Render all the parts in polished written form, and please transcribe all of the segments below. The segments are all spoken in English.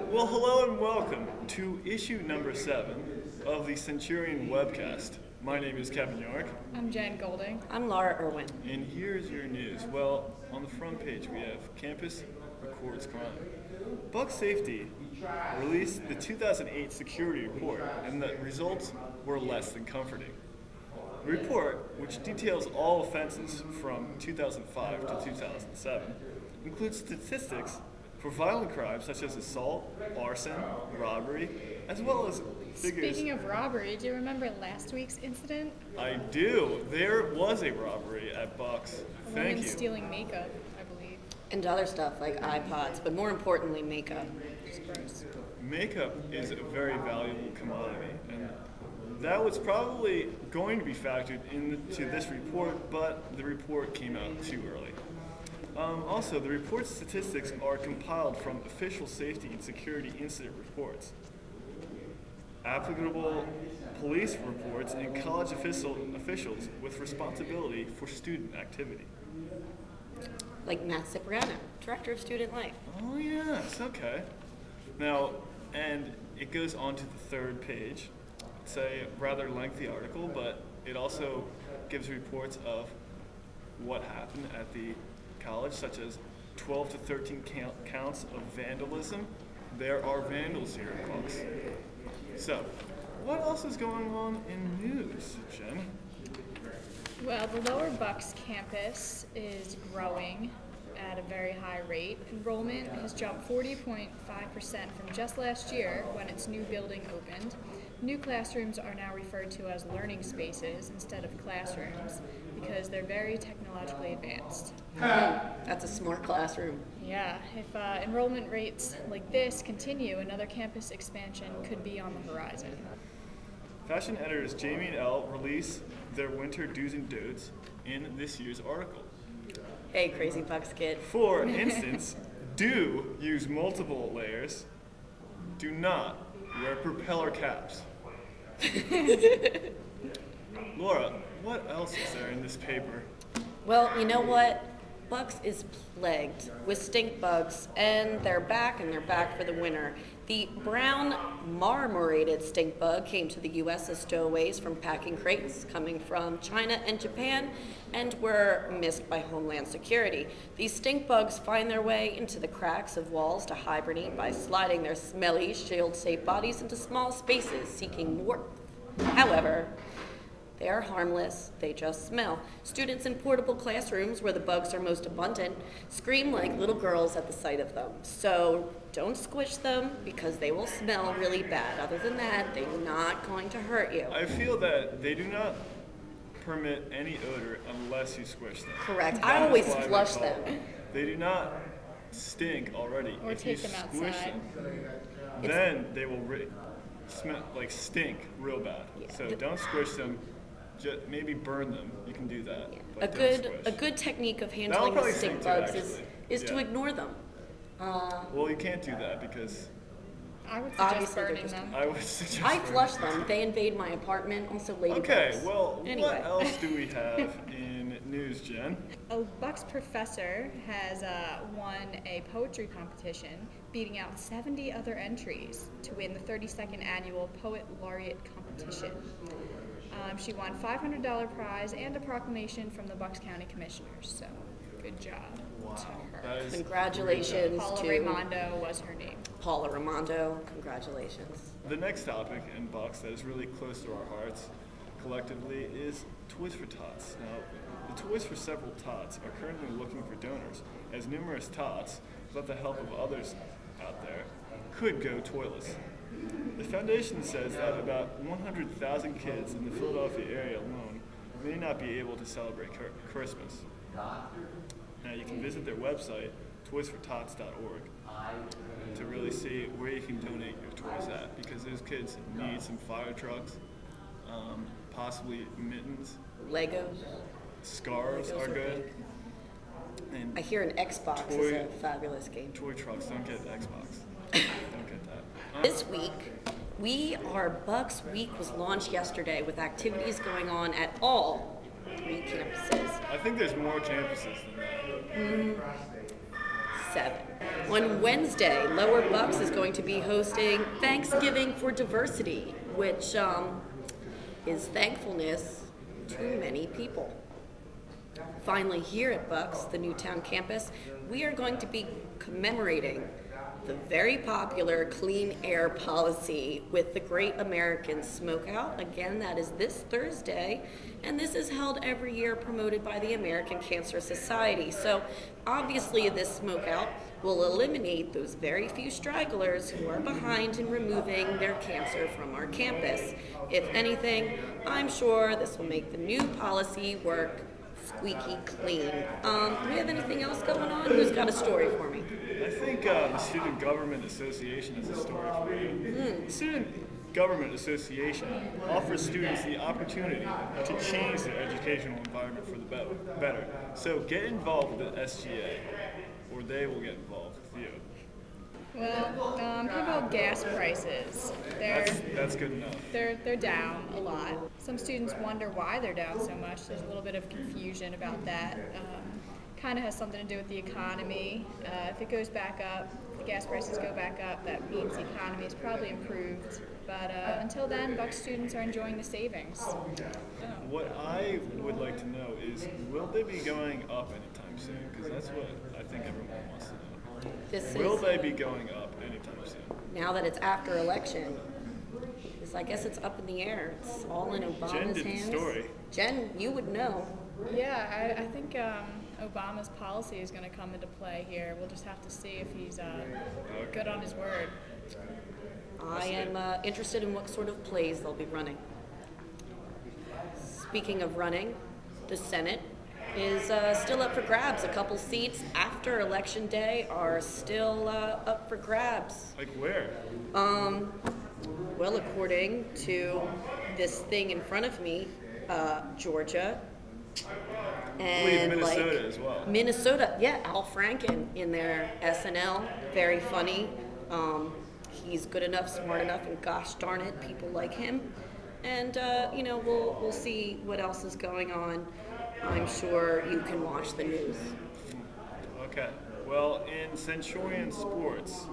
Well, hello and welcome to issue number 7 of the Centurion webcast. My name is Kevin York. I'm Jen Golding. I'm Laura Irwin. And here's your news. Well, on the front page we have Campus Records Crime. Bug Safety released the 2008 security report, and the results were less than comforting. The report, which details all offenses from 2005 to 2007, includes statistics for violent crimes such as assault, arson, robbery, as well as figures. Speaking of robbery, do you remember last week's incident? I do. There was a robbery at Bucks. A Thank woman you. stealing makeup, I believe. And other stuff like iPods, but more importantly, makeup. Which is gross. Makeup is a very valuable commodity, and that was probably going to be factored into this report, but the report came out too early. Also, the report's statistics are compiled from official safety and security incident reports, applicable police reports, and college officials with responsibility for student activity. Like Matt Cipriano, Director of Student Life. Oh yes, okay. Now, and it goes on to the third page. It's a rather lengthy article, but it also gives reports of what happened at the college, such as 12 to 13 counts of vandalism. There are vandals here at Bucks. So, what else is going on in news, Jen? Well, the Lower Bucks campus is growing at a very high rate. Enrollment has jumped 40.5% from just last year when its new building opened. New classrooms are now referred to as learning spaces instead of classrooms because they're very technologically advanced. That's a smart classroom. Yeah, if enrollment rates like this continue, another campus expansion could be on the horizon. Fashion editors Jamie and Elle release their winter do's and don'ts in this year's article. Hey, crazy Bucks kid. For instance, do use multiple layers. Do not wear propeller caps. Laura, what else is there in this paper? Well, you know what? Bucks is plagued with stink bugs, and they're back for the winter. The brown marmorated stink bug came to the U.S. as stowaways from packing crates coming from China and Japan, and were missed by Homeland Security. These stink bugs find their way into the cracks of walls to hibernate by sliding their smelly, shield-shaped bodies into small spaces seeking warmth. However, they are harmless, they just smell. Students in portable classrooms where the bugs are most abundant scream like little girls at the sight of them. So don't squish them because they will smell really bad. Other than that, they're not going to hurt you. I feel that they do not permit any odor unless you squish them. Correct. That I is always why we flush call them. it. They do not stink already. Or if take you them squish outside. them, then they will smell like stink real bad. Yeah. So don't squish them. Just maybe burn them. You can do that. Yeah. But A don't good technique of That'll handling the probably stink stink too, bugs actually. is to Yeah. ignore them. Well, you can't do that because I would suggest Obviously, they're burning just- them. I would suggest. I burning flush them. They invade my apartment. Also, ladybugs. Okay, well, Anyway. what else do we have in news, Jen? A Bucks professor has won a poetry competition, beating out 70 other entries to win the 32nd annual Poet Laureate competition. She won a $500 prize and a proclamation from the Bucks County Commissioners, so good job to her. That is Congratulations Paula to Raimondo was her name. Paula Raimondo. Congratulations. The next topic in Bucks that is really close to our hearts collectively is Toys for Tots. Now, the Toys for Several Tots are currently looking for donors, as numerous tots, without the help of others out there, could go toyless. The foundation says that about 100,000 kids in the Philadelphia area alone may not be able to celebrate Christmas. Now, you can visit their website, toysfortots.org, to really see where you can donate your toys at, because those kids need some fire trucks, possibly mittens, Legos. scarves Legos are are good, and I hear an Xbox is Toy- a fabulous game. toy trucks. Don't get Xbox. Don't get that. This week, our Bucks Week was launched yesterday with activities going on at all 3 campuses. I think there's more campuses than that. 7. On Wednesday, Lower Bucks is going to be hosting Thanksgiving for Diversity, which is thankfulness to many people. Finally, here at Bucks, the Newtown campus, we are going to be commemorating the very popular clean air policy with the Great American Smokeout. Again, that is this Thursday, and this is held every year, promoted by the American Cancer Society. So obviously this smokeout will eliminate those very few stragglers who are behind in removing their cancer from our campus. If anything, I'm sure this will make the new policy work squeaky clean. Do we have anything else going on? Who's got a story for me? I think the Student Government Association has a story for you. The Student Government Association offers students the opportunity to change their educational environment for the better. So get involved with the SGA, or they will get involved with you. Well, how about gas prices? That's good enough. They're down a lot. Some students wonder why they're down so much. There's a little bit of confusion about that. Kind of has something to do with the economy. If it goes back up, if the gas prices go back up, that means the economy is probably improved. But until then, Buck students are enjoying the savings. What I would like to know is, will they be going up anytime soon? Because that's what I think everyone wants to know. Will they be going up anytime soon? Now that it's after election, I guess it's up in the air. It's all in Obama's hands. Jen did the story. Jen, you would know. Yeah, I think Obama's policy is going to come into play here. We'll just have to see if he's good on his word. I am interested in what sort of plays they'll be running. Speaking of running, the Senate is still up for grabs. A couple seats after Election Day are still up for grabs. Like where? Well, according to this thing in front of me, Georgia, and Minnesota as well. Minnesota, yeah, Al Franken in their SNL, very funny. He's good enough, smart enough, and gosh darn it, people like him. And we'll see what else is going on. I'm sure you can watch the news. Okay. Well, in Centurion sports,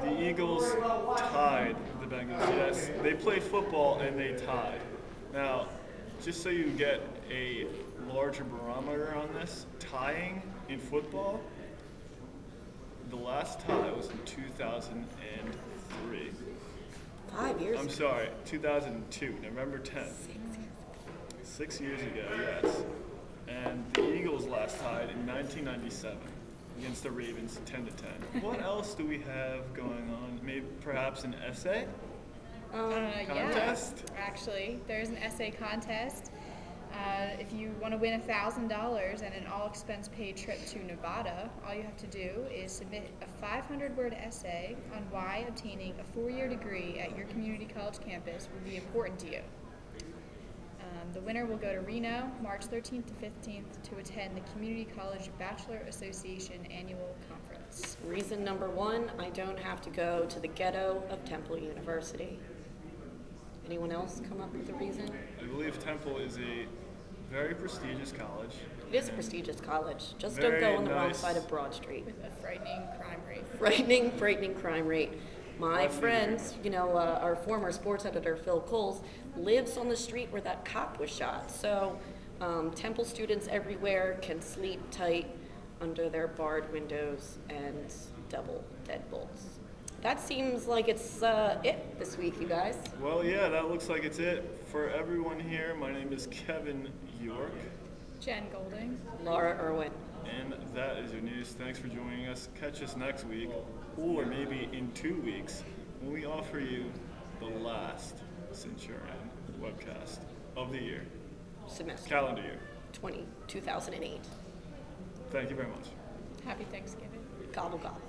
the Eagles tied the Bengals. Yes, they played football and they tied. Now, just so you get a larger barometer on this, tying in football, the last tie was in 2003. 5 years. I'm sorry, 2002, November 10th. 6 years ago, yes. And the Eagles last tied in 1997 against the Ravens, 10-10. What else do we have going on? Maybe perhaps an essay contest? Yeah, actually, there's an essay contest. If you want to win $1,000 and an all-expense-paid trip to Nevada, all you have to do is submit a 500-word essay on why obtaining a 4-year degree at your community college campus would be important to you. The winner will go to Reno, March 13th to 15th, to attend the Community College Bachelor Association Annual Conference. Reason number 1, I don't have to go to the ghetto of Temple University. Anyone else come up with a reason? I believe Temple is a very prestigious college. It is a prestigious college. Just don't go on the wrong side of Broad Street. With a frightening crime rate. Frightening crime rate. My friend, our former sports editor, Phil Coles, lives on the street where that cop was shot. So Temple students everywhere can sleep tight under their barred windows and double deadbolts. That seems like it's it this week, you guys. Well, yeah, that looks like it's it. For everyone here, my name is Kevin York. Jen Golding. Laura Irwin. And that is your news. Thanks for joining us. Catch us next week, or maybe in 2 weeks, when we offer you the last Centurion webcast of the year. Semester. Calendar year. 2008. Thank you very much. Happy Thanksgiving. Gobble gobble.